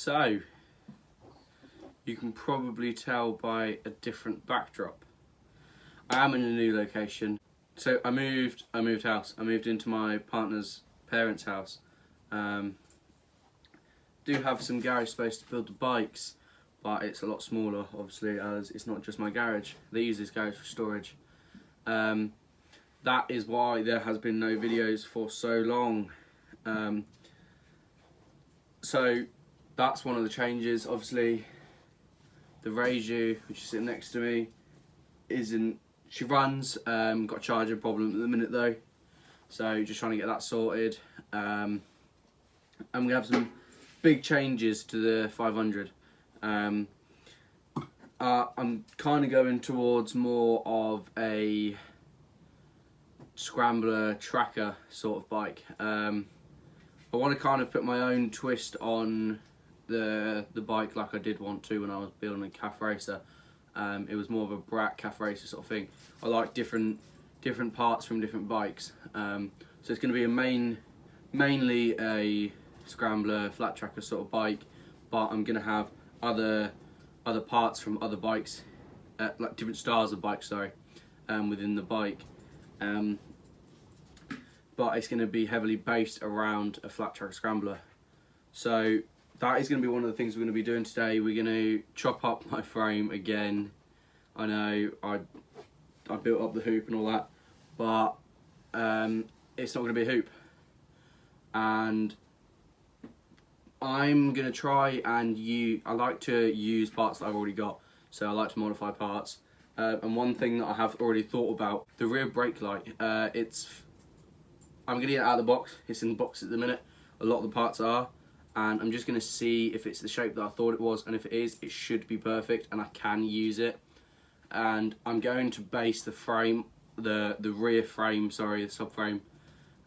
So, you can probably tell by a different backdrop. I am in a new location. So I moved house. I moved into my partner's parents' house. Do have some garage space to build the bikes, but it's a lot smaller, obviously, as it's not just my garage. They use this garage for storage. That is why there has been no videos for so long. So that's one of the changes. Obviously, the Reiju, which is sitting next to me, she runs, got a charging problem at the minute though, so just trying to get that sorted. And we have some big changes to the 500. I'm kind of going towards more of a scrambler tracker sort of bike. I want to kind of put my own twist on the bike, like I did want to when I was building a calf racer. It was more of a brat calf racer sort of thing. I like different parts from different bikes. So it's going to be mainly a scrambler flat tracker sort of bike, but I'm going to have other parts from other bikes, like different styles of bikes, sorry, within the bike. But it's going to be heavily based around a flat tracker scrambler. So that is going to be one of the things we're going to be doing today. We're going to chop up my frame again. I know I built up the hoop and all that, but it's not going to be a hoop. And I'm going to try and I like to use parts that I've already got. So I like to modify parts. And one thing that I have already thought about, the rear brake light. I'm going to get it out of the box. It's in the box at the minute. A lot of the parts are. And I'm just going to see if it's the shape that I thought it was, and if it is, it should be perfect and I can use it. And I'm going to base the frame, the rear frame, sorry, the subframe,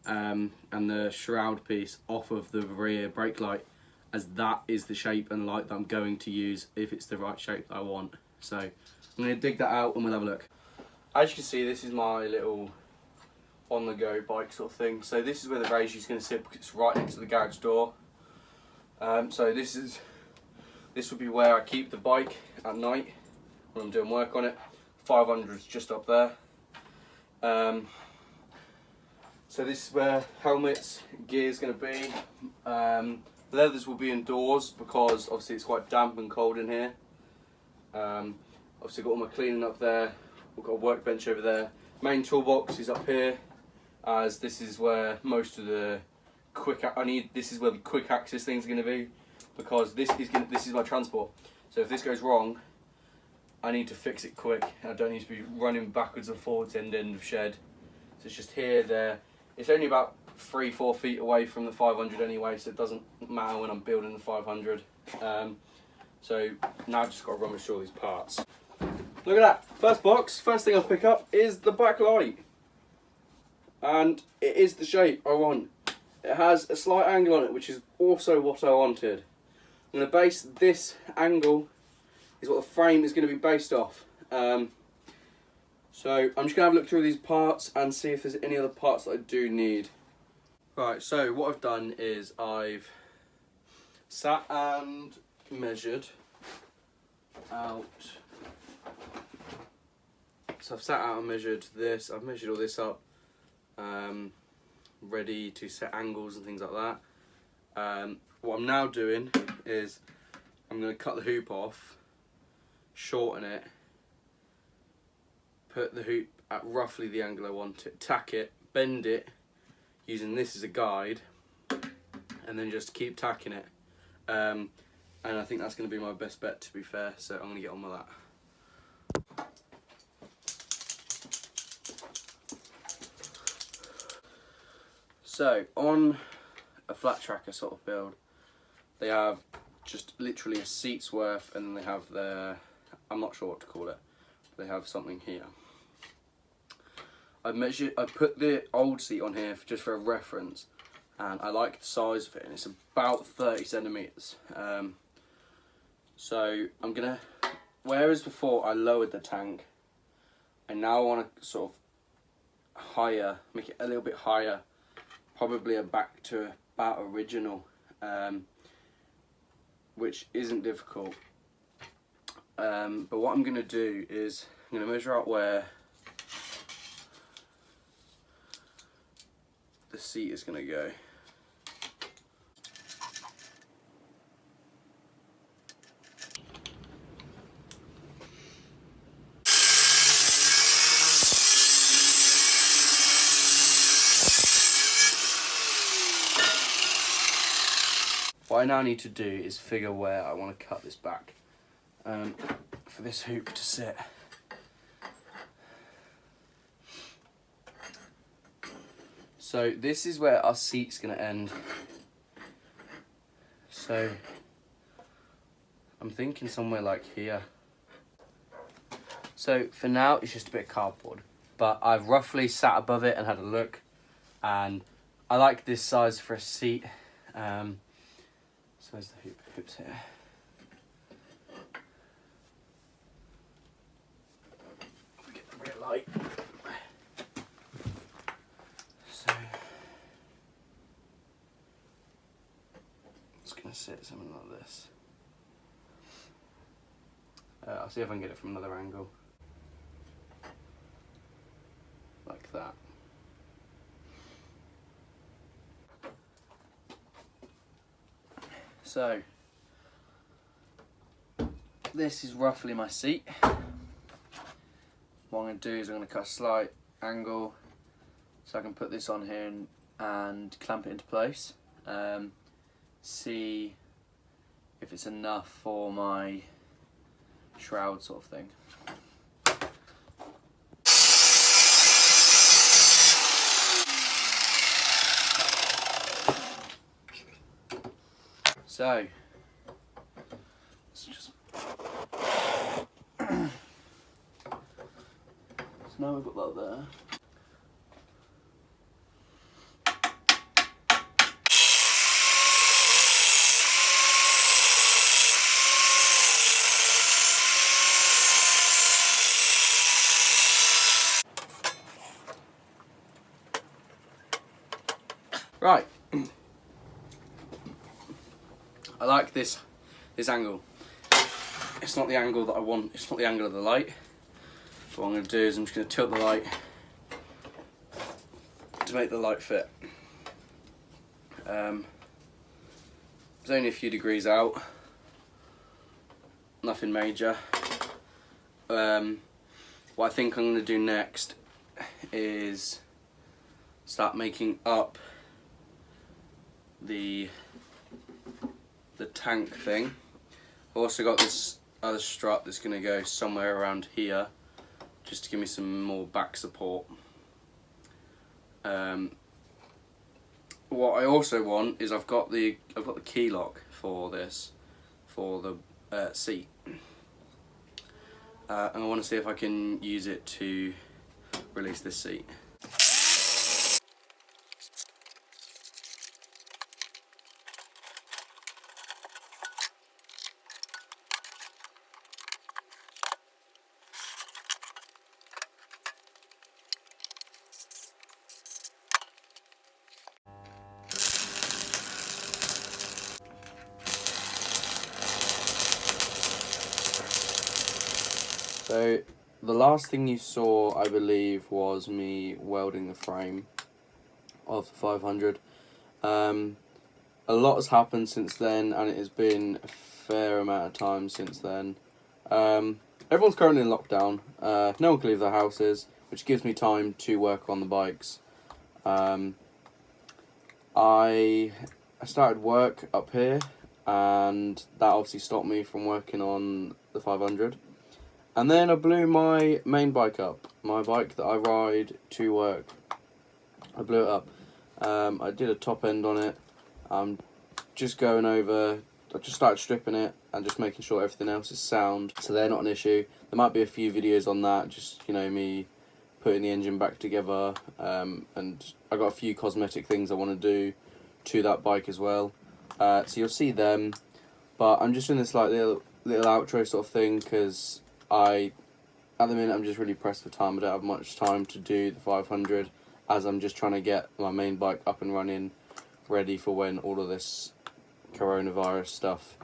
and the shroud piece off of the rear brake light, as that is the shape and light that I'm going to use if it's the right shape that I want. So I'm going to dig that out and we'll have a look. As you can see, this is my little on-the-go bike sort of thing. So this is where the Reiju is going to sit because it's right next to the garage door. So this would be where I keep the bike at night when I'm doing work on it. 500 is just up there. So this is where helmets, gear is going to be. Leathers will be indoors because obviously it's quite damp and cold in here. Obviously got all my cleaning up there. We've got a workbench over there. Main toolbox is up here, as this is where most of the this is where the quick access things are going to be, because this is my transport. So if this goes wrong, I need to fix it quick. I don't need to be running backwards and forwards end of shed. So it's just here, there. It's only about 3-4 feet away from the 500 anyway, so it doesn't matter when I'm building the 500. So now I've just got to run through all these parts. Look at that. First box, first thing I'll pick up is the backlight. And it is the shape I want. It has a slight angle on it, which is also what I wanted. I'm going to base this angle, is what the frame is going to be based off. So I'm just going to have a look through these parts and see if there's any other parts that I do need. Right, so what I've done is I've sat and measured out. So I've sat out and measured this, I've measured all this up. Ready to set angles and things like that. What I'm now doing is I'm going to cut the hoop off, shorten it, put the hoop at roughly the angle I want it, tack it, bend it, using this as a guide, and then just keep tacking it. And I think that's going to be my best bet, to be fair, so I'm going to get on with that. So on a flat tracker sort of build, they have just literally a seat's worth, and then they have their, I'm not sure what to call it, but they have something here. I put the old seat on here just for a reference, and I like the size of it, and it's about 30 centimeters. So I'm gonna, whereas before I lowered the tank, I now want to sort of make it a little bit higher, probably back to about original, which isn't difficult. But what I'm going to do is I'm going to measure out where the seat is going to go. What I now need to do is figure where I want to cut this back for this hoop to sit. So this is where our seat's going to end. So I'm thinking somewhere like here. So for now it's just a bit of cardboard, but I've roughly sat above it and had a look, and I like this size for a seat. So where's the hoop? Hoop's here. We get the rear light. So it's gonna sit something like this. I'll see if I can get it from another angle. Like that. So this is roughly my seat. What I'm going to do is I'm going to cut a slight angle so I can put this on here and clamp it into place. See if it's enough for my shroud sort of thing. So let's just so now we've got that there. Right. I like this angle. It's not the angle that I want, it's not the angle of the light. So what I'm going to do is I'm just going to tilt the light to make the light fit. It's only a few degrees out, nothing major. What I think I'm going to do next is start making up the tank thing. I've also got this other strut that's going to go somewhere around here just to give me some more back support. What I also want is I've got the key lock for this, for the seat, and I want to see if I can use it to release this seat. So the last thing you saw, I believe, was me welding the frame of the 500. A lot has happened since then, and it has been a fair amount of time since then. Everyone's currently in lockdown. No one can leave their houses, which gives me time to work on the bikes. I started work up here, and that obviously stopped me from working on the 500. And then I blew my main bike up, my bike that I ride to work. I blew it up. I did a top end on it. I'm just going over, I just started stripping it and just making sure everything else is sound, so they're not an issue. There might be a few videos on that, just, you know, me putting the engine back together, and I got a few cosmetic things I want to do to that bike as well. So you'll see them, but I'm just doing this like little outro sort of thing, because at the minute I'm just really pressed for time. I don't have much time to do the 500, as I'm just trying to get my main bike up and running, ready for when all of this coronavirus stuff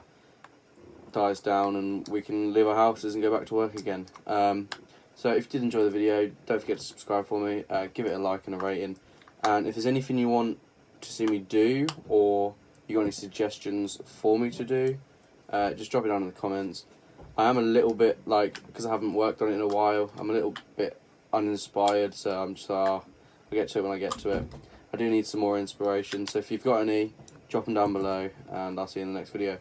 dies down and we can leave our houses and go back to work again. So if you did enjoy the video, don't forget to subscribe for me, give it a like and a rating, and if there's anything you want to see me do, or you got any suggestions for me to do, just drop it down in the comments. I am a little bit, like, because I haven't worked on it in a while, I'm a little bit uninspired, so I'm just, I'll get to it when I get to it. I do need some more inspiration, so if you've got any, drop them down below, and I'll see you in the next video.